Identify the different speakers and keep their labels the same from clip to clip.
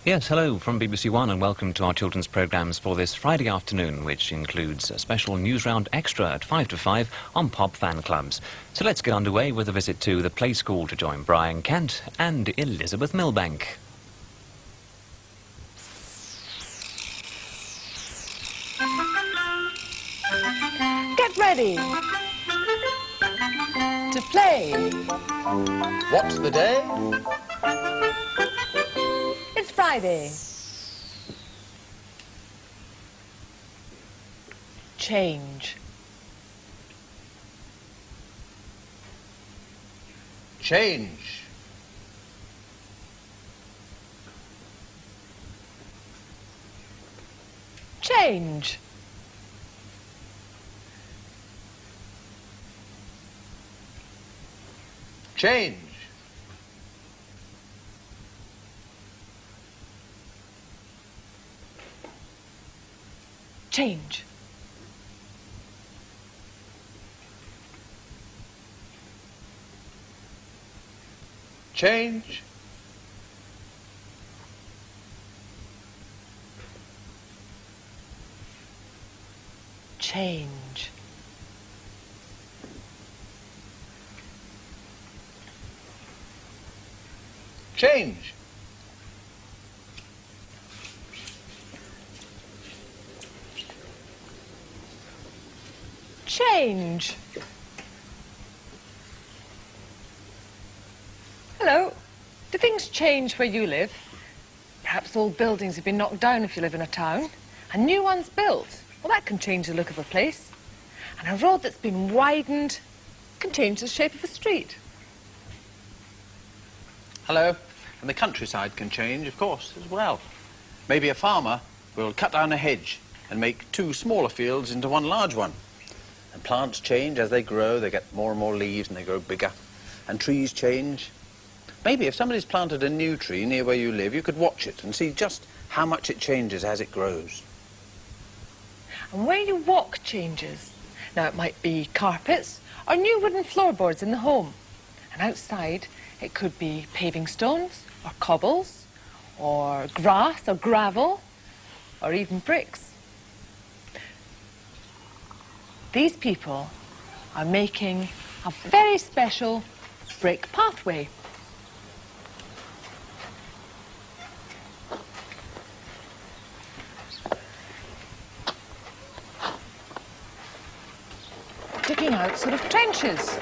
Speaker 1: Yes, hello from BBC One and welcome to our children's programmes for this Friday afternoon, which includes a special News Round Extra at 5 to 5 on Pop Fan Clubs. So let's get underway with a visit to the Play School to join Brian Kent and Elizabeth Milbank.
Speaker 2: Get ready to play.
Speaker 3: What's the day?
Speaker 2: It's Friday. Change.
Speaker 3: Change.
Speaker 2: Change.
Speaker 3: Change.
Speaker 2: Change.
Speaker 3: Change.
Speaker 2: Change.
Speaker 3: Change.
Speaker 2: Change. Hello. Do things change where you live? Perhaps old buildings have been knocked down if you live in a town, and new ones built. Well, that can change the look of a place. And a road that's been widened can change the shape of a street.
Speaker 3: Hello. And the countryside can change, of course, as well. Maybe a farmer will cut down a hedge and make two smaller fields into one large one. And plants change as they grow. They get more and more leaves and they grow bigger. And trees change. Maybe if somebody's planted a new tree near where you live, you could watch it and see just how much it changes as it grows.
Speaker 2: And where you walk changes. Now, it might be carpets or new wooden floorboards in the home. And outside, it could be paving stones or cobbles or grass or gravel or even bricks. These people are making a very special brick pathway. Digging out sort of trenches.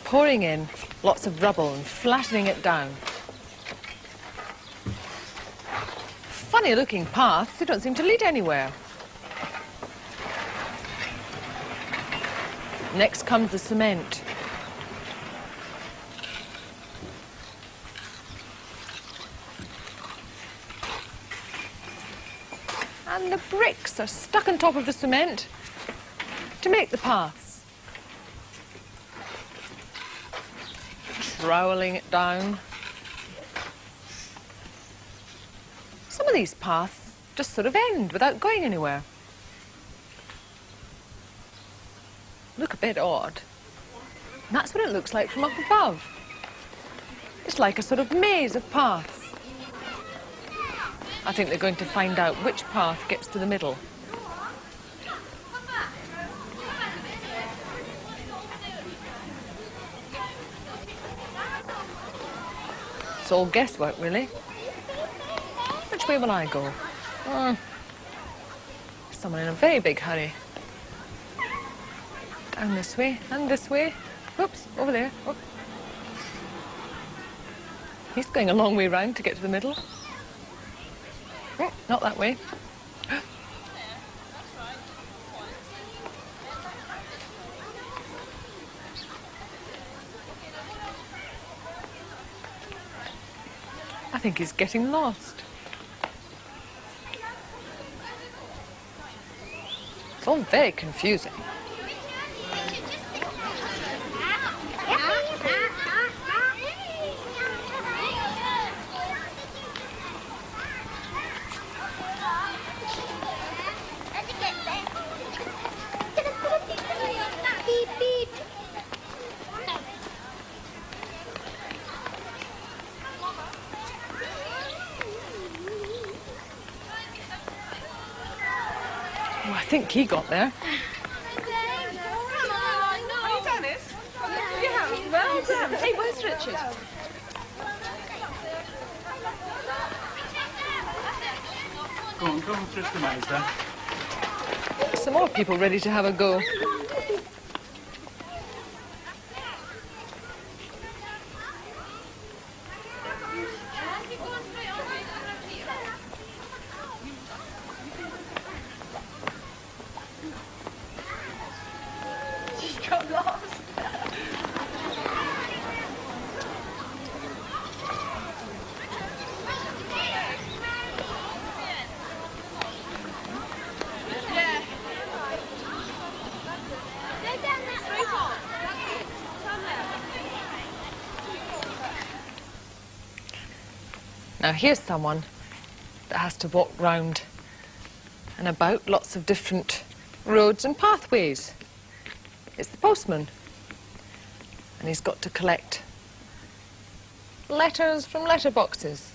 Speaker 2: Pouring in lots of rubble and flattening it down. Funny looking paths, they don't seem to lead anywhere. Next comes the cement. And the bricks are stuck on top of the cement to make the paths. Troweling it down. Some of these paths just sort of end without going anywhere. Look a bit odd. And that's what it looks like from up above. It's like a sort of maze of paths. I think they're going to find out which path gets to the middle. It's all guesswork, really. Which way will I go? Someone in a very big hurry. Down this way and this way. Oops, over there. Oh. He's going a long way round to get to the middle. Oh, not that way. I think he's getting lost. It's all very confusing. Oh, I think he got there. Well done. Hey, where's Richard?
Speaker 3: Go on, through the maze then.
Speaker 2: Some more people ready to have a go. She's got lost. Now here's someone that has to walk round and about lots of different roads and pathways. It's the postman. And he's got to collect letters from letterboxes.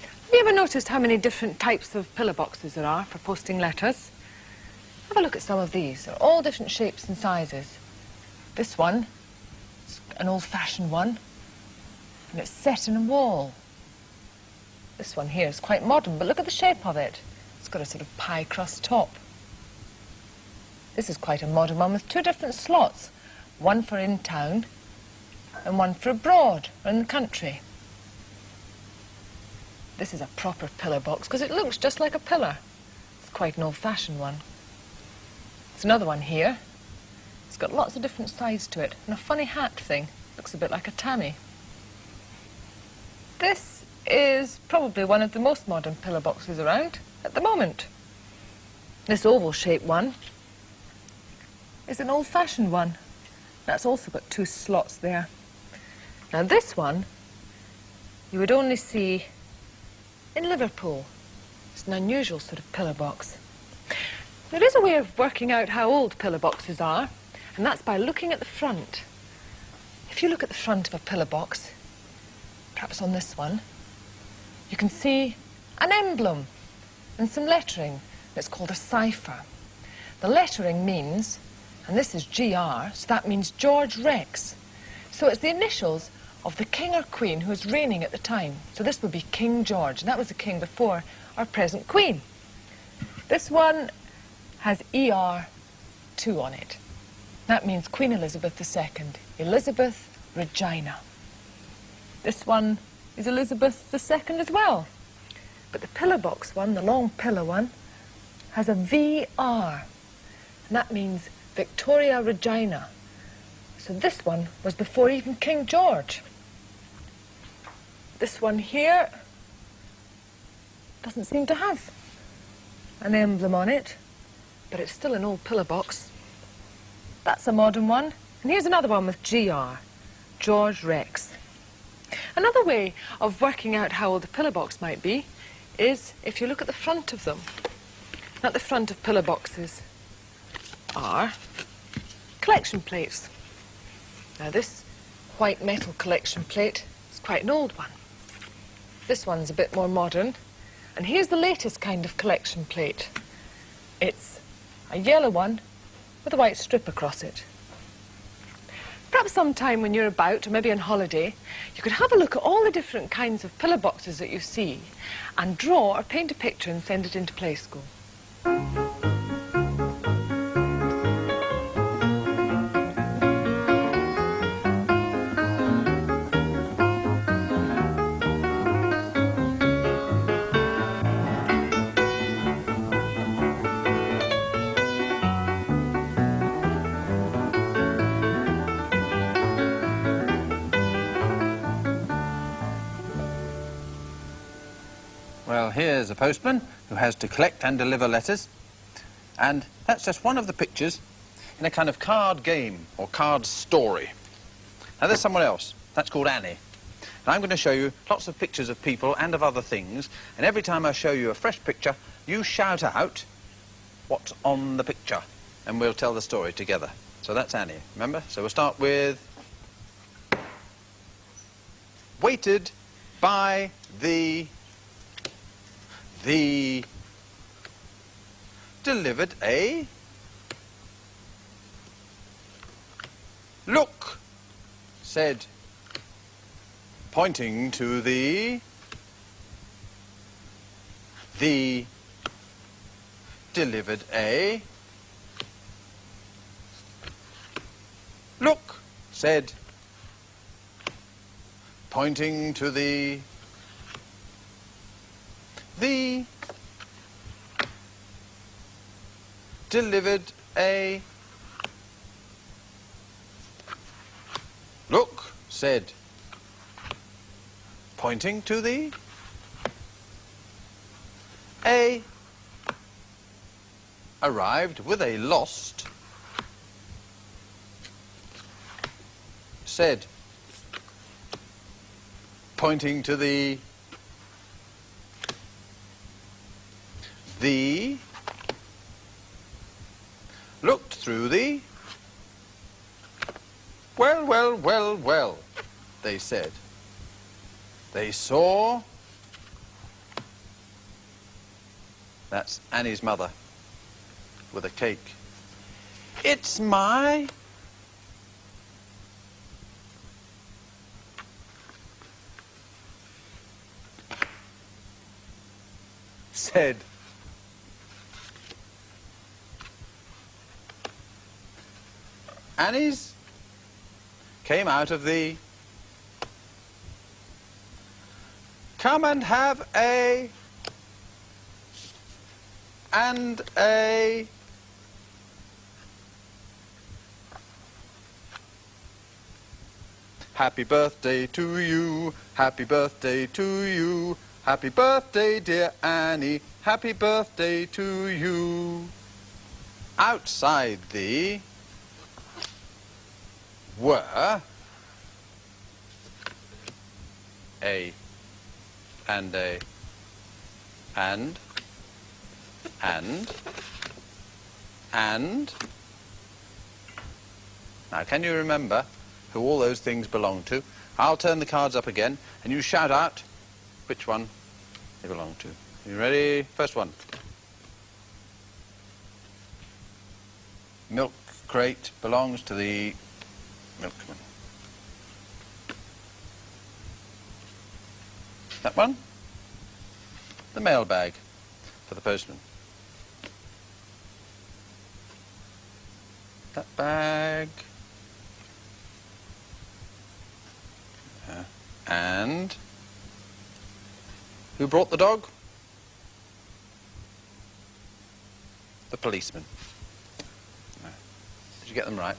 Speaker 2: Have you ever noticed how many different types of pillar boxes there are for posting letters? Have a look at some of these. They're all different shapes and sizes. This one is an old-fashioned one. And it's set in a wall. This one here is quite modern, but look at the shape of it. It's got a sort of pie crust top. This is quite a modern one with two different slots. One for in town and one for abroad or in the country. This is a proper pillar box because it looks just like a pillar. It's quite an old-fashioned one. There's another one here. It's got lots of different sides to it and a funny hat thing. Looks a bit like a tammy. This is probably one of the most modern pillar boxes around at the moment. This oval-shaped one is an old-fashioned one. That's also got two slots there. Now this one you would only see in Liverpool. It's an unusual sort of pillar box. There is a way of working out how old pillar boxes are, and that's by looking at the front. If you look at the front of a pillar box, perhaps on this one, you can see an emblem and some lettering that's called a cipher. The lettering means, and this is GR, so that means George Rex. So it's the initials of the king or queen who was reigning at the time. So this would be King George, and that was the king before our present queen. This one has ER2 on it. That means Queen Elizabeth II, Elizabeth Regina. This one is Elizabeth II as well. But the pillar box one, the long pillar one, has a VR. And that means Victoria Regina. So this one was before even King George. This one here doesn't seem to have an emblem on it, but it's still an old pillar box. That's a modern one. And here's another one with GR, George Rex. Another way of working out how old a pillar box might be is if you look at the front of them. At the front of pillar boxes are collection plates. Now this white metal collection plate is quite an old one. This one's a bit more modern. And here's the latest kind of collection plate. It's a yellow one with a white strip across it. Perhaps sometime when you're about, or maybe on holiday, you could have a look at all the different kinds of pillar boxes that you see and draw or paint a picture and send it into Play School.
Speaker 3: Well, here's a postman who has to collect and deliver letters. And that's just one of the pictures in a kind of card game or card story. Now, there's someone else. That's called Annie. And I'm going to show you lots of pictures of people and of other things. And every time I show you a fresh picture, you shout out what's on the picture. And we'll tell the story together. So that's Annie, remember? So we'll start with... Weighted by the delivered a... Look, said, pointing to the delivered a... Look, said, pointing to the delivered a... Look, said, pointing to the a... Arrived with a lost... Said, pointing to the looked through the... Well, well, well, well, they said. They saw... That's Annie's mother with a cake. It's my... Said. Annie's came out of the... Come and have a... And a... Happy birthday to you, happy birthday to you, happy birthday, dear Annie, happy birthday to you. Outside the... were... a... and a... and... Now, can you remember who all those things belong to? I'll turn the cards up again, and you shout out which one they belong to. You ready? First one. Milk crate belongs to the milkman. That one? The mailbag for the postman. That bag. And who brought the dog? The policeman. Did you get them right?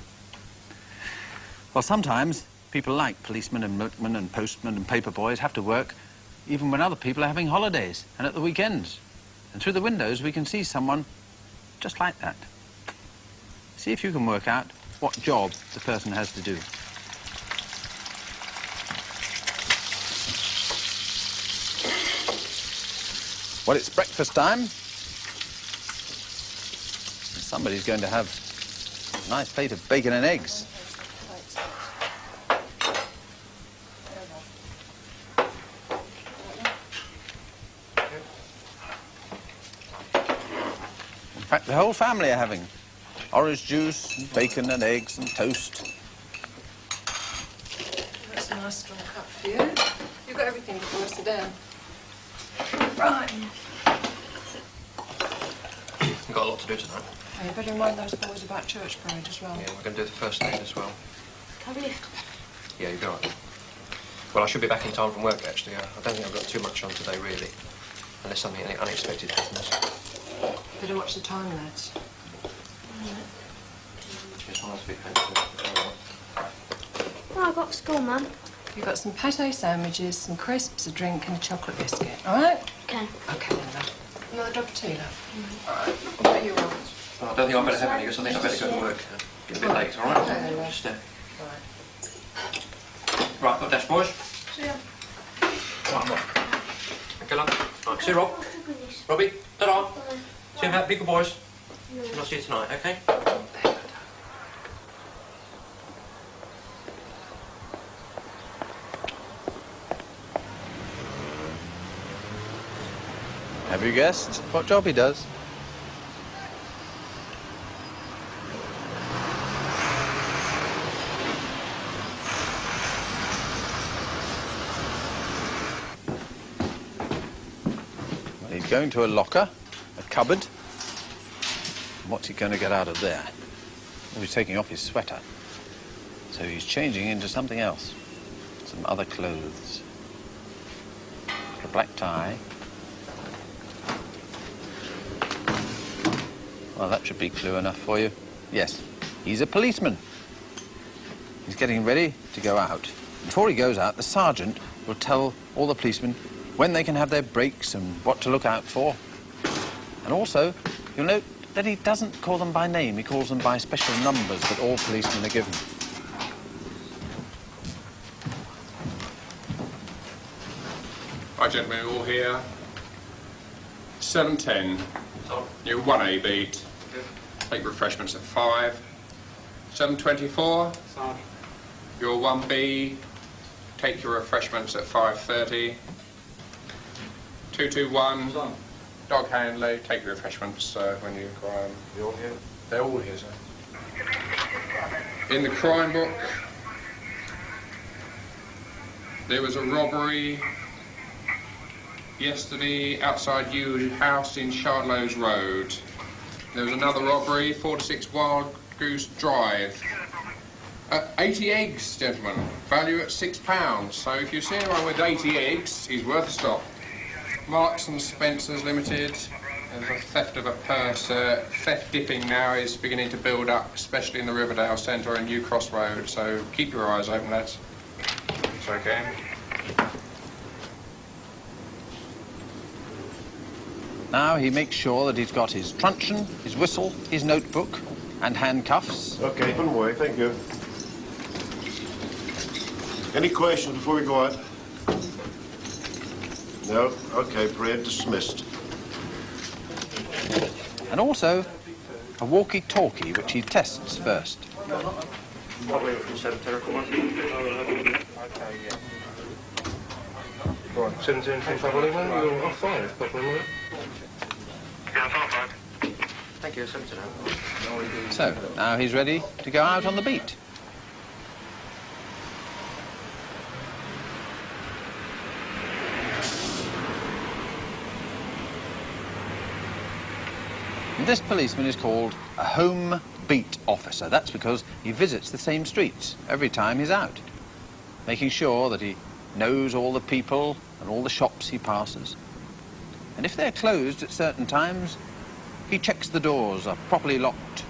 Speaker 3: Well, sometimes people like policemen and milkmen and postmen and paper boys have to work even when other people are having holidays and at the weekends. And through the windows we can see someone just like that. See if you can work out what job the person has to do. Well, it's breakfast time. And somebody's going to have a nice plate of bacon and eggs. In fact, the whole family are having orange juice, and bacon and eggs and toast.
Speaker 2: That's a nice strong cup for you. You've got everything before I sit down. Right.
Speaker 4: You've got a lot to do tonight.
Speaker 2: Oh, you better remind those boys about church parade as well.
Speaker 4: Yeah, we're going to do the first aid as well.
Speaker 5: Can we lift?
Speaker 4: Yeah, you'll be all right. Well, I should be back in time from work, actually. I don't think I've got too much on today, really. Unless something unexpected happens.
Speaker 2: Better watch the time, lads.
Speaker 4: Just one of those big pencils.
Speaker 5: Oh, I got school, Mum.
Speaker 2: You've got some pate sandwiches, some crisps, a drink and a chocolate biscuit, all right?
Speaker 5: Okay.
Speaker 2: OK, then, love. Another drop of tea, love? All right. What about you, Robert?
Speaker 4: Well, I don't think I better have any, because I think I better go to work. Get a bit late, all right?
Speaker 2: Okay, love.
Speaker 4: Just,
Speaker 2: All right.
Speaker 4: right, got dash, boys.
Speaker 2: See ya.
Speaker 4: Right, Rob. Okay, love. Right, see you, Rob. Robbie, ta-da. See you, big boys. And I'll see you tonight, okay?
Speaker 3: Have you guessed what job he does? going to a locker, a cupboard. What's he going to get out of there? Oh, he's taking off his sweater. So he's changing into something else. Some other clothes. A black tie. Well, that should be clue enough for you. Yes, he's a policeman. He's getting ready to go out. Before he goes out, the sergeant will tell all the policemen when they can have their breaks and what to look out for. And also, you'll note that he doesn't call them by name. He calls them by special numbers that all policemen are given.
Speaker 6: Right, gentlemen, all here. 7:10. Your 1A beat. Take refreshments at 5. 7:24. Your 1B. Take your refreshments at 5:30. 221. Dog Handley. Take your refreshments when you crime. They're all here? They're all here, sir. In the crime book, there was a robbery yesterday outside your house in Shardlows Road. There was another robbery, 4-6 Wild Goose Drive. 80 eggs, gentlemen. Value at £6. So if you see anyone with 80 eggs, he's worth a stop. Marks and Spencers Limited. There's a theft of a purse. Theft dipping now is beginning to build up, especially in the Riverdale Centre and New Cross Road. So keep your eyes open, lads. It's okay.
Speaker 3: Now he makes sure that he's got his truncheon, his whistle, his notebook, and handcuffs.
Speaker 7: Okay, put them away, thank you. Any questions before we go out? No? Okay, parade dismissed.
Speaker 3: And also a walkie-talkie, which he tests first.
Speaker 4: Probably from 7:10, come on. Right, 17:25, Oliver, you're off 5, probably. Thank you, 7:10.
Speaker 3: So, now he's ready to go out on the beat. This policeman is called a home beat officer. That's because he visits the same streets every time he's out, making sure that he knows all the people and all the shops he passes. And if they're closed at certain times, he checks the doors are properly locked.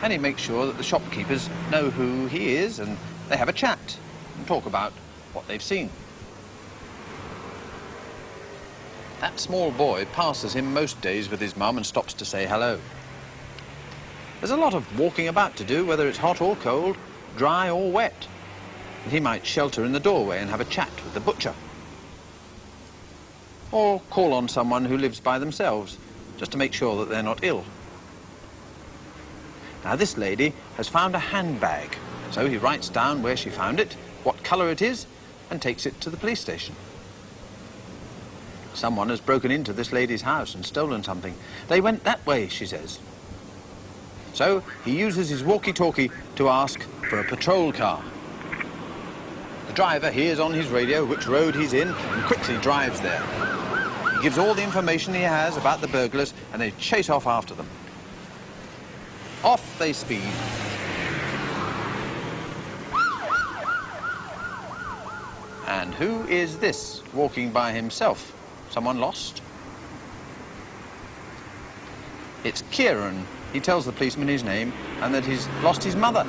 Speaker 3: And he makes sure that the shopkeepers know who he is and they have a chat and talk about what they've seen. That small boy passes him most days with his mum and stops to say hello. There's a lot of walking about to do, whether it's hot or cold, dry or wet. And he might shelter in the doorway and have a chat with the butcher. Or call on someone who lives by themselves, just to make sure that they're not ill. Now, this lady has found a handbag, so he writes down where she found it, what colour it is, and takes it to the police station. Someone has broken into this lady's house and stolen something. They went that way, she says. So he uses his walkie-talkie to ask for a patrol car. The driver hears on his radio which road he's in and quickly drives there. He gives all the information he has about the burglars and they chase off after them. Off they speed. And who is this walking by himself? Someone lost? It's Kieran. He tells the policeman his name and that he's lost his mother.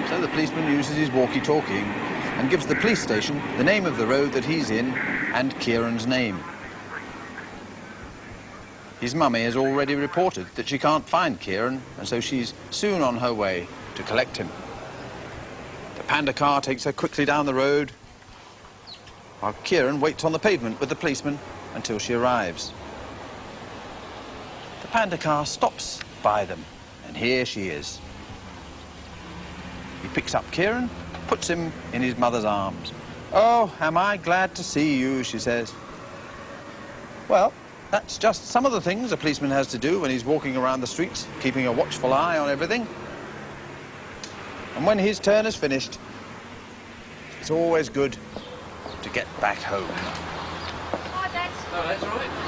Speaker 3: So the policeman uses his walkie-talkie and gives the police station the name of the road that he's in and Kieran's name. His mummy has already reported that she can't find Kieran, and so she's soon on her way to collect him. The Panda car takes her quickly down the road, while Kieran waits on the pavement with the policeman until she arrives. The Panda car stops by them, and here she is. He picks up Kieran, puts him in his mother's arms. "Oh, am I glad to see you," she says. Well, that's just some of the things a policeman has to do when he's walking around the streets, keeping a watchful eye on everything. And when his turn is finished, it's always good to to get back home.
Speaker 5: Hi, Dad.
Speaker 4: No, that's all right.